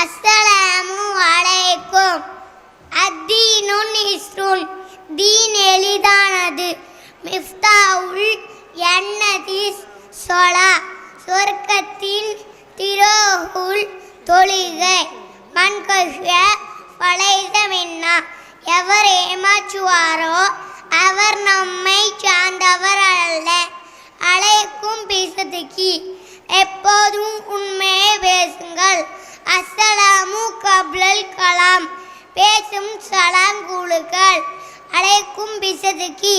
அஸ்ஸலாமு அலைக்கும். அத்தீனுன் இஸ்ருன், தீன் எளிதானது. மிஃப்தாவுல் ஜன்னதிஸ் ஸலா, சொர்க்கத்தின் திறவுகோல் தொழுகை. மன் கஷ்ய ஃபலைஸ மின்னா, எவர் ஏமாற்றுவாரோ அவர் நம்மை சார்ந்தவர் அல்ல. அலைக்கும் பிஸிதிகி, எப்போதும் உண்மையை பேசுங்கள். அஸ்ஸலாமு கப்லல் கலாம், பேசும் சலாம் கூறுகள். அலைக்கும் பிஸிதிகி,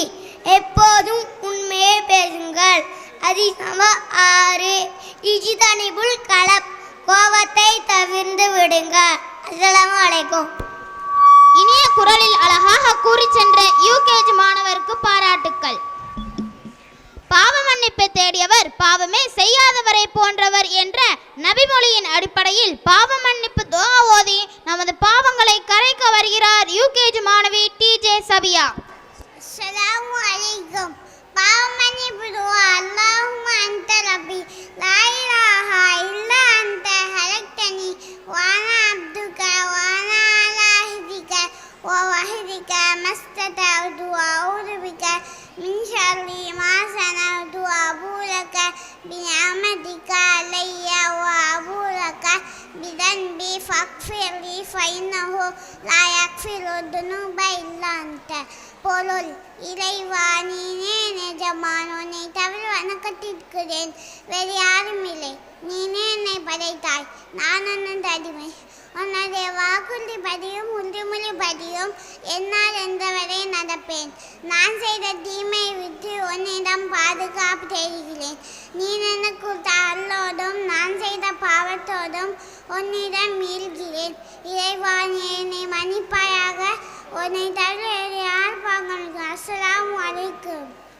எப்போதும் உண்மையை பேசுங்கள். அதிசம 6. இஜ்தனிபுல் கலப், கோபத்தை தவிர்ந்து விடுங்க. அஸ்ஸலாமு அலைக்கும். இனிய குரலில் அழகாக கூறி சென்ற யூகேஜி மாணவருக்கு பாராட்டுக்கள். பாவ மன்னிப்பை தேடியவர் பாவமே செய்யாதவரை போன்றவர் என்ற நபிமொழியின் அடிப்படையில் பாவ மன்னிப்பு துஆ ஓதி நமது பாவங்களை கரைக்க வருகிறார் யூகேஜி மாணவி டிஜே சபியா. அஸ்ஸலாமு அலைக்கும். பாவ மன்னிப்பு துஆ. அல்லாஹும்ம அன்த ரப்பி லா இலாஹா இல்லா அன்த ஹலக்தனி வ அனா அப்துக வ அனா அலா அஹ்திக வ வஹ்திக மஸ்ததஅது வ அஊது பிக மின் ஷர்ரி மா ஸனஅது வ அபூ லக பிநிஅமதிக அலைய வ அபூ லக பிதன்பி ஃபக்ஃபிர் லி ஃபஇன்னஹு லா யக்ஃபிரு துனூப இல்லா அன்த. பொருள்: இறைவா, நீனே நிஜமான, உன்னை தவிர வணக்கத்திற்கிறேன், வேறு யாரும் இல்லை. நீனே என்னை படைத்தாய், நான் உனது அடிமை. உன்னுடைய வாக்குறுதி பதியும் உறுதிமொழி பதியும் என்னால் என்றவரை நடப்பேன். நான் செய்த தீமையை விட்டு உன்னிடம் பாதுகாப்பு தேடுகிறேன். நீ எனக்கு அருளோடும் நான் செய்த பாவத்தோடும் உன்னிடம் மீள்கிறேன். இறைவா, நீ என்னை மன்னிப்பாயாக, உன்னை தவிர யார் பார்க்கணும். அஸ்ஸலாமு அலைக்கும்.